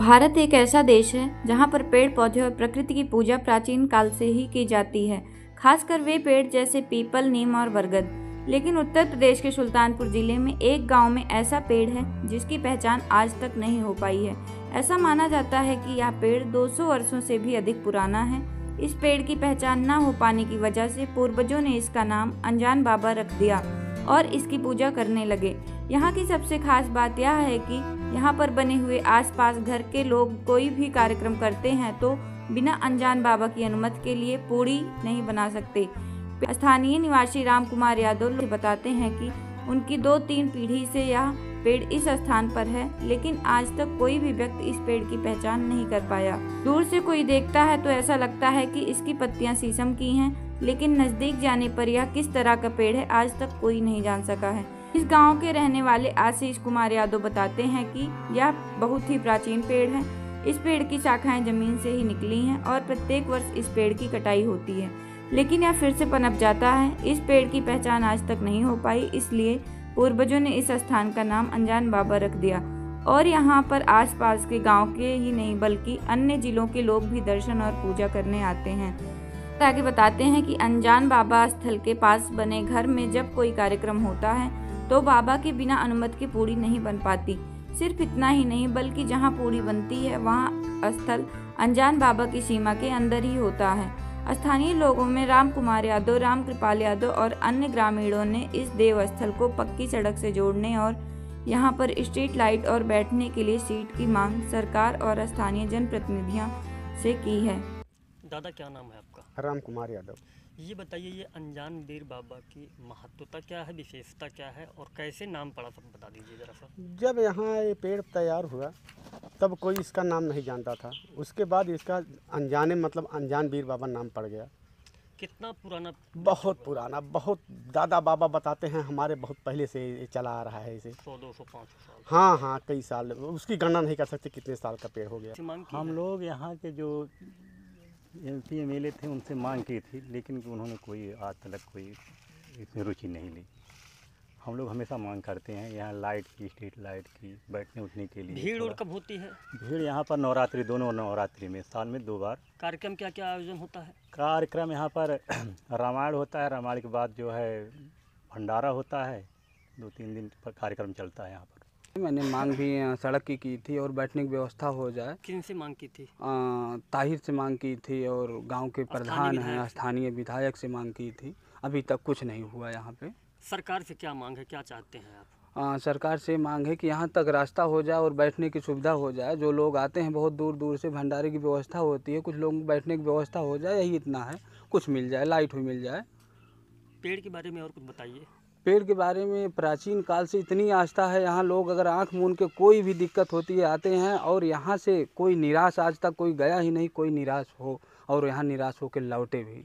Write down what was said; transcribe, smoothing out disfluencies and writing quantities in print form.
भारत एक ऐसा देश है जहाँ पर पेड़ पौधे और प्रकृति की पूजा प्राचीन काल से ही की जाती है, खासकर वे पेड़ जैसे पीपल, नीम और बरगद। लेकिन उत्तर प्रदेश के सुल्तानपुर जिले में एक गांव में ऐसा पेड़ है जिसकी पहचान आज तक नहीं हो पाई है। ऐसा माना जाता है कि यह पेड़ 200 वर्षों से भी अधिक पुराना है। इस पेड़ की पहचान न हो पाने की वजह से पूर्वजों ने इसका नाम अनजान बाबा रख दिया और इसकी पूजा करने लगे। यहाँ की सबसे खास बात यह है कि यहाँ पर बने हुए आसपास घर के लोग कोई भी कार्यक्रम करते हैं तो बिना अनजान बाबा की अनुमति के लिए पूड़ी नहीं बना सकते। स्थानीय निवासी राम कुमार यादव बताते हैं कि उनकी 2-3 पीढ़ी से यह पेड़ इस स्थान पर है, लेकिन आज तक कोई भी व्यक्ति इस पेड़ की पहचान नहीं कर पाया। दूर से कोई देखता है तो ऐसा लगता है कि इसकी पत्तियां शीशम की हैं, लेकिन नजदीक जाने पर यह किस तरह का पेड़ है आज तक कोई नहीं जान सका है। इस गांव के रहने वाले आशीष कुमार यादव बताते हैं कि यह बहुत ही प्राचीन पेड़ है। इस पेड़ की शाखाएं जमीन से ही निकली हैं और प्रत्येक वर्ष इस पेड़ की कटाई होती है, लेकिन यह फिर से पनप जाता है। इस पेड़ की पहचान आज तक नहीं हो पाई, इसलिए पूर्वजों ने इस स्थान का नाम अनजान बाबा रख दिया और यहाँ पर आसपास के गांव के ही नहीं बल्कि अन्य जिलों के लोग भी दर्शन और पूजा करने आते हैं। आगे बताते हैं कि अनजान बाबा स्थल के पास बने घर में जब कोई कार्यक्रम होता है तो बाबा के बिना अनुमति की पूड़ी नहीं बन पाती। सिर्फ इतना ही नहीं बल्कि जहाँ पूड़ी बनती है वहाँ स्थल अनजान बाबा की सीमा के अंदर ही होता है। स्थानीय लोगों में राम कुमार यादव, राम कृपाल यादव और अन्य ग्रामीणों ने इस देव स्थल को पक्की सड़क से जोड़ने और यहाँ पर स्ट्रीट लाइट और बैठने के लिए सीट की मांग सरकार और स्थानीय जनप्रतिनिधियों से की है। दादा, क्या नाम है आपका? राम कुमार यादव। ये बताइए, ये अनजान वीर बाबा की महत्वता क्या है, विशेषता क्या है और कैसे नाम पड़ा, सब बता दीजिए जरा सा। जब यहाँ ये पेड़ तैयार हुआ तब कोई इसका नाम नहीं जानता था। उसके बाद इसका अनजाने मतलब अनजान वीर बाबा नाम पड़ गया। कितना पुराना? बहुत पुराना, बहुत दादा बाबा बताते हैं हमारे बहुत पहले से ये चला आ रहा है इसे। 100-200-500 साल। हाँ, कई साल, उसकी गणना नहीं कर सकते कितने साल का पेड़ हो गया। हम लोग यहाँ के जो MP MLA थे उनसे मांग की थी, लेकिन उन्होंने कोई आज तक कोई इसमें रुचि नहीं ली। हम लोग हमेशा मांग करते हैं यहाँ लाइट की, स्ट्रीट लाइट की, बैठने उठने के लिए। भीड़ और कब होती है? भीड़ यहाँ पर नवरात्रि, दोनों नवरात्रि में साल में 2 बार। कार्यक्रम क्या क्या आयोजन होता है? कार्यक्रम यहाँ पर रामायण होता है, रामायण के बाद जो है भंडारा होता है, 2-3 दिन पर कार्यक्रम चलता है यहाँ पर। मैंने मांग भी सड़क की थी और बैठने की व्यवस्था हो जाए। किन से मांग की थी? ताहिर से मांग की थी और गांव के प्रधान हैं, स्थानीय विधायक से मांग की थी। अभी तक कुछ नहीं हुआ यहाँ पे। सरकार से क्या मांग है, क्या चाहते हैं आप? सरकार से मांग है कि यहाँ तक रास्ता हो जाए और बैठने की सुविधा हो जाए। जो लोग आते हैं बहुत दूर दूर से, भंडारे की व्यवस्था होती है, कुछ लोग बैठने की व्यवस्था हो जाए, यही इतना है। कुछ मिल जाए, लाइट भी मिल जाए। पेड़ के बारे में और कुछ बताइए। पेड़ के बारे में प्राचीन काल से इतनी आस्था है, यहाँ लोग अगर आँख मूंद के कोई भी दिक्कत होती है आते हैं और यहाँ से कोई निराश आज तक कोई गया ही नहीं, कोई निराश हो और यहाँ निराश होकर लौटे भी।